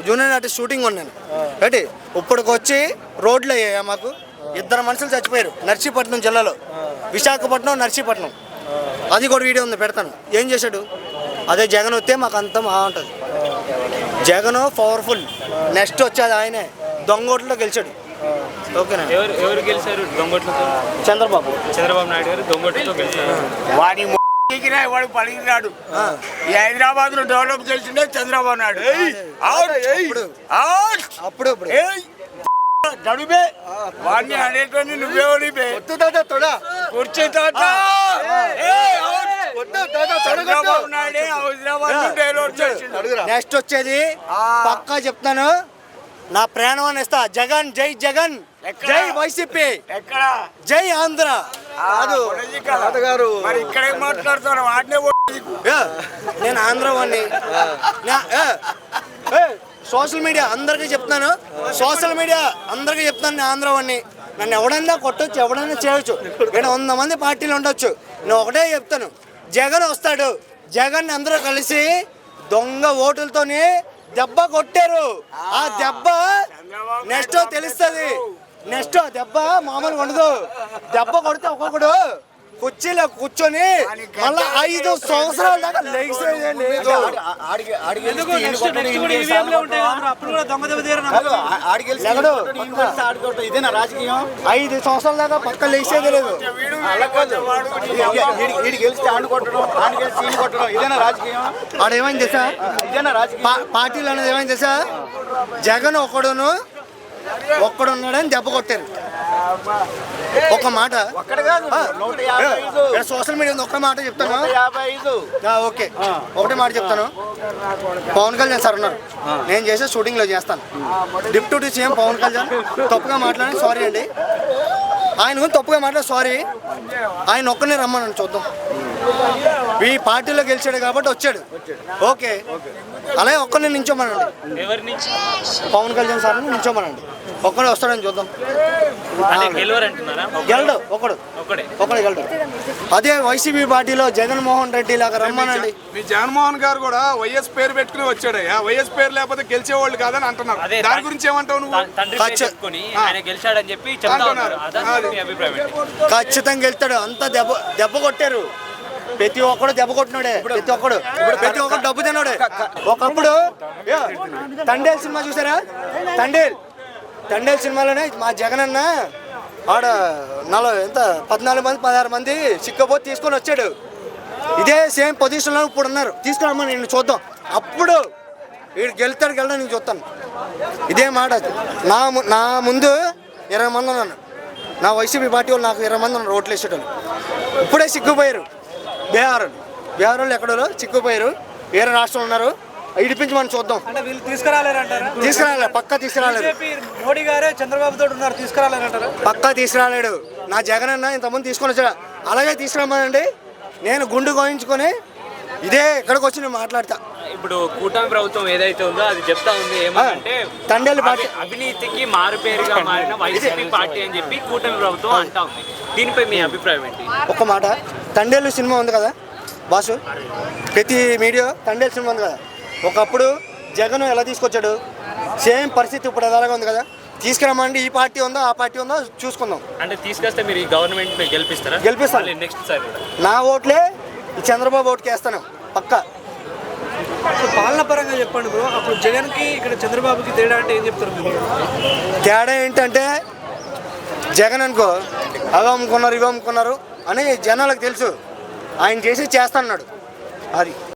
Junior artist shooting ఉన్నాను ఏంటి ఇప్పటికొచ్చి రోడ్లు అయ్యాయా మాకు 2 మనుషులు చచ్చిపోయారు నర్సీపట్నం జిల్లాలో, విశాఖపట్నం నర్సీపట్నం. అది కూడా వీడియో ఉంది, పెడతాను. ఏం చేశాడు? అదే జగన్ వస్తే మాకు అంత బాగుంటుంది. జగన్ పవర్ఫుల్, నెక్స్ట్ వచ్చేది ఆయనే. దొంగోట్లో గెలిచాడు. ఓకేనా? ఎవరు గెలిచారు దొంగోట్లతో? చంద్రబాబు నాయుడు గారు దొంగోట్లతో గెలిచారు. వాడు పలికినాడు. హైదరాబాద్ లో డెవలప్ చేసిండే చంద్రబాబు నాయుడు. అప్పుడు నడుబే వాడిని అనేటువంటి నువ్వేవడిపే కూర్చే తాత చంద్రబాబు నాయుడే హైదరాబాద్ లో డెవలప్ చేసిండు. నెక్స్ట్ వచ్చేది పక్కా చెప్తాను, నా ప్రాణం ఇస్తా. జగన్, జై జగన్, జై వైసీపీ, ఎక్కడ జై ఆంధ్ర. మరి ఇక్కడే మాట్లాడతారు. వాడినే నేను ఆంధ్ర వాడిని. సోషల్ మీడియా అందరికీ చెప్తాను, నేను ఆంధ్ర వాడిని. నన్ను ఎవడైనా కొట్టొచ్చు, ఎవడైనా చేయొచ్చు. ఇక్కడ 100 మంది పార్టీలు ఉండొచ్చు. నేను ఒకటే చెప్తాను, జగన్ వస్తాడు. జగన్ అందరూ కలిసి దొంగ ఓటులతోని దెబ్బ కొట్టారు. ఆ దెబ్బ నెక్స్ట్ తెలుస్తుంది. నెక్స్ట్ దెబ్బ మామూలుగా ఉండదు. దెబ్బ కొడితే ఒక్కొక్కడు కుర్చీలో కూర్చొని మళ్ళీ 5 సంవత్సరాల దాకా లేచేదే లేదు. 5 సంవత్సరాల దాకా పక్క లేచేదే లేదు. ఆడేమైంది తెలుసా? పార్టీలు అనేది ఏమైంది తెలుసా? జగన్ ఒక్కడున్నాడని దెబ్బ కొట్టారు. ఒక మాట సోషల్ మీడియా ఒక్క మాట చెప్తాను. ఓకే, ఒకటే మాట చెప్తాను. పవన్ కళ్యాణ్ సార్ ఉన్నారు, నేను చేసే షూటింగ్లో చేస్తాను. డిప్యూటీ సీఎం పవన్ కళ్యాణ్ తప్పుగా మాట్లాడి సారీ అండి. ఆయన గురించి తప్పుగా మాట్లాడి సారీ. ఆయన ఒక్కనే రమ్మని చూద్దాం. ఈ పార్టీలో గెలిచాడు కాబట్టి వచ్చాడు. ఓకే, అలాగే ఒక్కరిని నించోమనండి. పవన్ కళ్యాణ్ సార్ నించోమనండి. ఒక్కడే వస్తాడని చూద్దాం. గెలడు, ఒకడే గెలడు. అదే వైసీపీ పార్టీలో జగన్మోహన్ రెడ్డి లాగా రమ్మనండి. మీ జగన్మోహన్ గారు కూడా వైఎస్ పేరు పెట్టుకుని వచ్చాడయ్యా. వైఎస్ పేరు లేకపోతే గెలిచేవాళ్ళు కాదని అంటున్నారు. దాని గురించి ఏమంటావు నువ్వు? ఖచ్చితంగా గెలుస్తాడు. అంత దెబ్బ కొట్టారు. ప్రతి ఒక్కడు దెబ్బ కొట్టినాడే. ప్రతి ఒక్కడు డబ్బు తిన్నాడే. ఒకప్పుడు తండేల్ సినిమా చూసారా? తండేల్ సినిమాలోనే మా జగన్ అన్న ఆడ 14 మంది 16 మంది సిక్కపోతే తీసుకొని వచ్చాడు. ఇదే సేమ్ పొజిషన్లో ఇప్పుడు ఉన్నారు. తీసుకురమ్మని నేను చూద్దాం. అప్పుడు వీడు గెలుతాడు నేను చూస్తాను. ఇదే మాట. నా ముందు 20 మంది ఉన్నాను. నా వైసీపీ పార్టీ వాళ్ళు నాకు 20 మంది ఉన్నారు ఓట్లు వేసేటోళ్ళు. ఇప్పుడే సిగ్గుపోయారు. బీహార్ వాళ్ళు ఎక్కడో చిక్కుపోయారు. వేరే రాష్ట్రంలో ఉన్నారు. ఇడిపించమని చూద్దాం. తీసుకురాలే, పక్కా తీసుకురాలేదు. మోడీ గారే చంద్రబాబు తోటి ఉన్నారు, తీసుకురాలేదంటారా? పక్కా తీసుకురాలేడు. నా జగన్ అన్న ఇంతకుముందు తీసుకొని వచ్చాడు. అలాగే తీసుకురామనండి. నేను గుండు గోయించుకొని ఇదే ఇక్కడికి వచ్చి నేను మాట్లాడతా. ఇప్పుడు కూటమి ప్రభుత్వం ఏదైతే ఉందో అది చెప్తా ఉంది ఏమంటే తండేలు పార్టీ అవినీతికి మారుపేరుగా మారిన వైసీపీ పార్టీ అని చెప్పి కూటమి ప్రభుత్వం అంటా ఉంది. దీనిపై మీ అభిప్రాయం ఏంటి? ఒక మాట, తండేలు సినిమా ఉంది కదా బాసు, ప్రతి మీడియా తండేలు సినిమా ఉంది కదా. ఒకప్పుడు జగన్ ఎలా తీసుకొచ్చాడు, సేమ్ పరిస్థితి ఇప్పుడు ఎలాగా ఉంది కదా. తీసుకురమ్మండి. ఈ పార్టీ ఉందో ఆ పార్టీ ఉందో చూసుకుందాం. అంటే తీసుకొస్తే మీరు ఈ గవర్నమెంట్ గెలిపిస్తారా? గెలిపిస్తాను. నెక్స్ట్ సార్ నా ఓట్లే ఈ చంద్రబాబు ఓటుకి వేస్తాను పక్కా. పాలన పరంగా చెప్పండి బ్రో. అప్పుడు జగన్కి ఇక్కడ చంద్రబాబుకి తేడా అంటే ఏం చెప్తారు? తేడా ఏంటంటే జగన్ అనుకో అవి అమ్ముకున్నారు ఇవి అమ్ముకున్నారు అని జనాలకు తెలుసు. ఆయన చేసి చేస్తాన్నాడు. అది